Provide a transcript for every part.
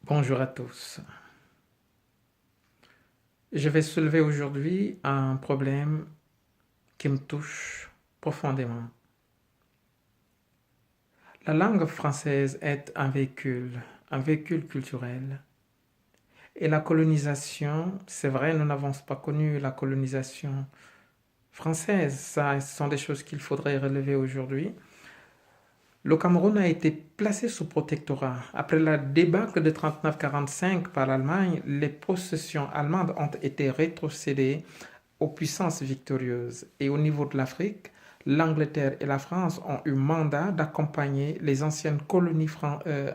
Bonjour à tous. Je vais soulever aujourd'hui un problème qui me touche profondément. La langue française est un véhicule culturel. Et la colonisation, c'est vrai, nous n'avons pas connu la colonisation française. Ça, ce sont des choses qu'il faudrait relever aujourd'hui. Le Cameroun a été placé sous protectorat. Après la débâcle de 39-45 par l'Allemagne, les possessions allemandes ont été rétrocédées aux puissances victorieuses. Et au niveau de l'Afrique, l'Angleterre et la France ont eu mandat d'accompagner les anciennes colonies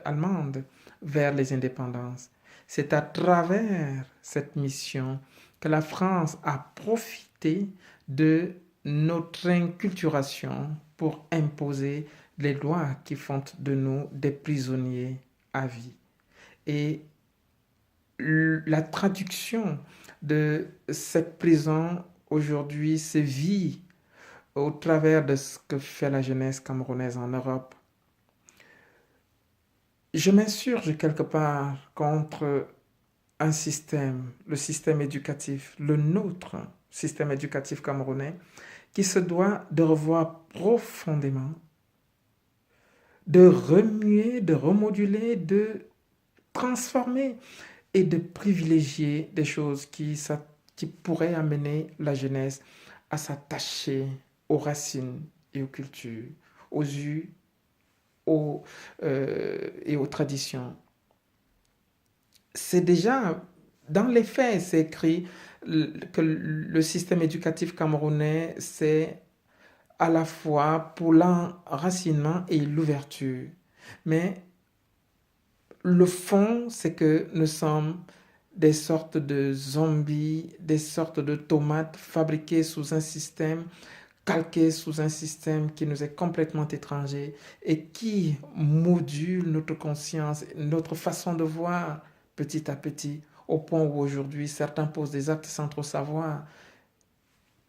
allemandes vers les indépendances. C'est à travers cette mission que la France a profité de notre inculturation pour imposer les lois qui font de nous des prisonniers à vie. Et la traduction de cette prison aujourd'hui se vit au travers de ce que fait la jeunesse camerounaise en Europe. Je m'insurge quelque part contre un système, le système éducatif, le nôtre système éducatif camerounais, qui se doit de revoir profondément, de remuer, de remoduler, de transformer et de privilégier des choses qui pourraient amener la jeunesse à s'attacher aux racines et aux cultures, aux us et aux traditions. C'est déjà, dans les faits, c'est écrit que le système éducatif camerounais, c'est à la fois pour l'enracinement et l'ouverture. Mais le fond, c'est que nous sommes des sortes de zombies, des sortes de tomates fabriquées sous un système, calquées sous un système qui nous est complètement étranger et qui module notre conscience, notre façon de voir petit à petit, au point où aujourd'hui certains posent des actes sans trop savoir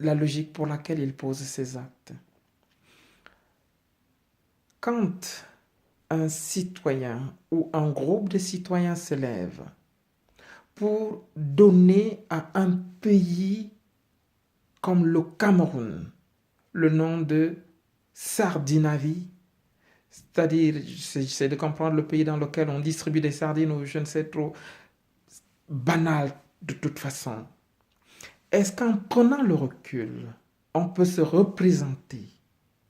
la logique pour laquelle ils posent ces actes. Quand un citoyen ou un groupe de citoyens se lève pour donner à un pays comme le Cameroun le nom de Sardinavie, c'est-à-dire, j'essaie de comprendre le pays dans lequel on distribue des sardines ou je ne sais trop, banal de toute façon. Est-ce qu'en prenant le recul, on peut se représenter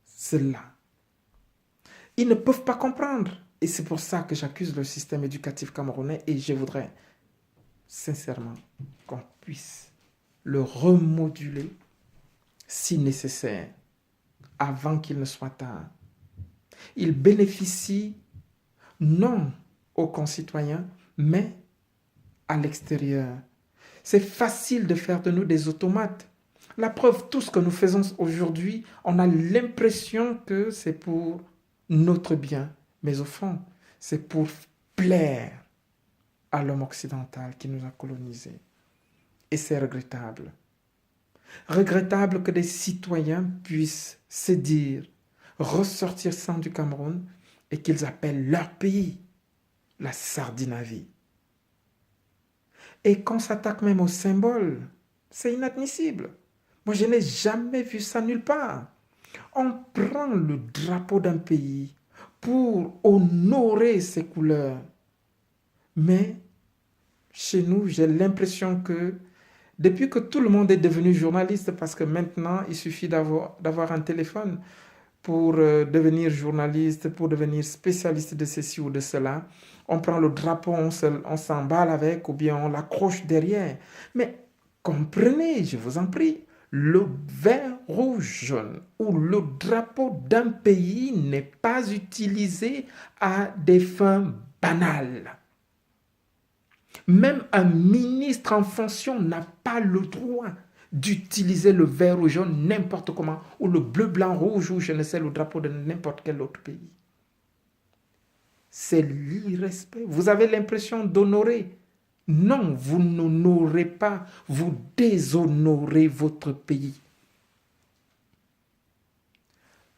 cela? Ils ne peuvent pas comprendre. Et c'est pour ça que j'accuse le système éducatif camerounais et je voudrais sincèrement qu'on puisse le remoduler si nécessaire avant qu'il ne soit tard. Il bénéficie non aux concitoyens, mais à l'extérieur. C'est facile de faire de nous des automates. La preuve, tout ce que nous faisons aujourd'hui, on a l'impression que c'est pour notre bien. Mais au fond, c'est pour plaire à l'homme occidental qui nous a colonisés. Et c'est regrettable. Regrettable que des citoyens puissent se dire, ressortir sans du Cameroun et qu'ils appellent leur pays la Sardinavie. Et qu'on s'attaque même aux symboles, c'est inadmissible. Moi, je n'ai jamais vu ça nulle part. On prend le drapeau d'un pays pour honorer ses couleurs. Mais chez nous, j'ai l'impression que depuis que tout le monde est devenu journaliste, parce que maintenant, il suffit d'avoir un téléphone pour devenir journaliste, pour devenir spécialiste de ceci ou de cela, on prend le drapeau, on s'emballe avec, ou bien on l'accroche derrière. Mais comprenez, je vous en prie, le vert, rouge, jaune ou le drapeau d'un pays n'est pas utilisé à des fins banales. Même un ministre en fonction n'a pas le droit d'utiliser le vert ou jaune n'importe comment, ou le bleu, blanc, rouge, ou je ne sais, le drapeau de n'importe quel autre pays. C'est l'irrespect. Vous avez l'impression d'honorer. Non, vous n'honorez pas, vous déshonorez votre pays.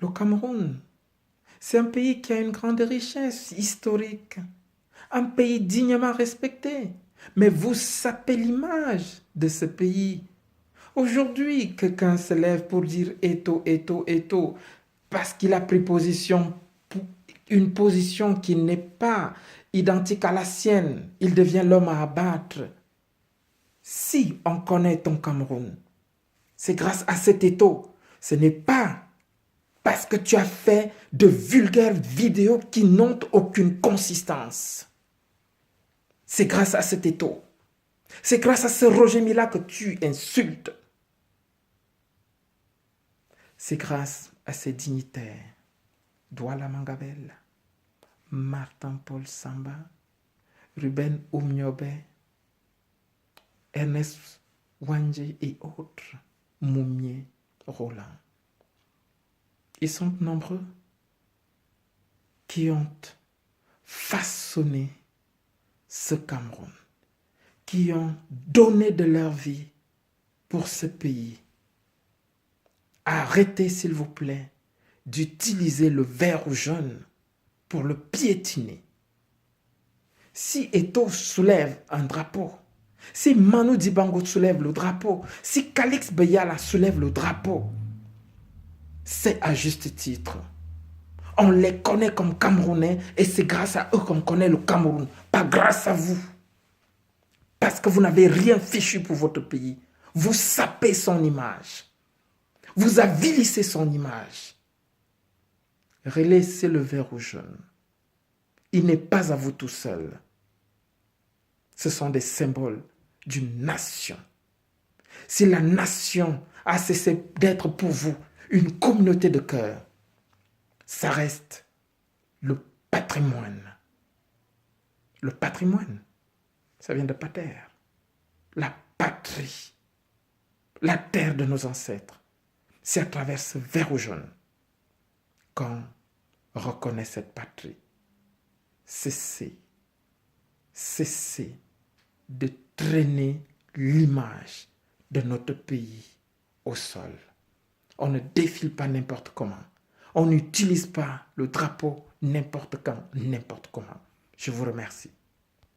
Le Cameroun, c'est un pays qui a une grande richesse historique, Un pays dignement respecté. Mais vous sapez l'image de ce pays. Aujourd'hui, quelqu'un se lève pour dire Eto, Eto, Eto, parce qu'il a pris une position qui n'est pas identique à la sienne. Il devient l'homme à abattre. Si on connaît ton Cameroun, c'est grâce à cet Eto. Ce n'est pas parce que tu as fait de vulgaires vidéos qui n'ont aucune consistance. C'est grâce à cet Eto. C'est grâce à ce Roger Mila que tu insultes. C'est grâce à ces dignitaires, Douala Mangabel, Martin Paul Samba, Ruben Oumniobe, Ernest Wandje et autres, Moumier, Roland. Ils sont nombreux qui ont façonné ce Cameroun, qui ont donné de leur vie pour ce pays. Arrêtez, s'il vous plaît, d'utiliser le vert jaune pour le piétiner. Si Eto soulève un drapeau, si Manu Dibango soulève le drapeau, si Calix Beyala soulève le drapeau, c'est à juste titre. On les connaît comme Camerounais et c'est grâce à eux qu'on connaît le Cameroun, pas grâce à vous. Parce que vous n'avez rien fichu pour votre pays. Vous sapez son image. Vous avilissez son image. Relaissez le vert au jaune. Il n'est pas à vous tout seul. Ce sont des symboles d'une nation. Si la nation a cessé d'être pour vous une communauté de cœur, ça reste le patrimoine. Le patrimoine, ça vient de pater. La patrie, la terre de nos ancêtres. C'est à travers ce vert jaune qu'on reconnaît cette patrie. Cessez de traîner l'image de notre pays au sol. On ne défile pas n'importe comment. On n'utilise pas le drapeau n'importe quand, n'importe comment. Je vous remercie.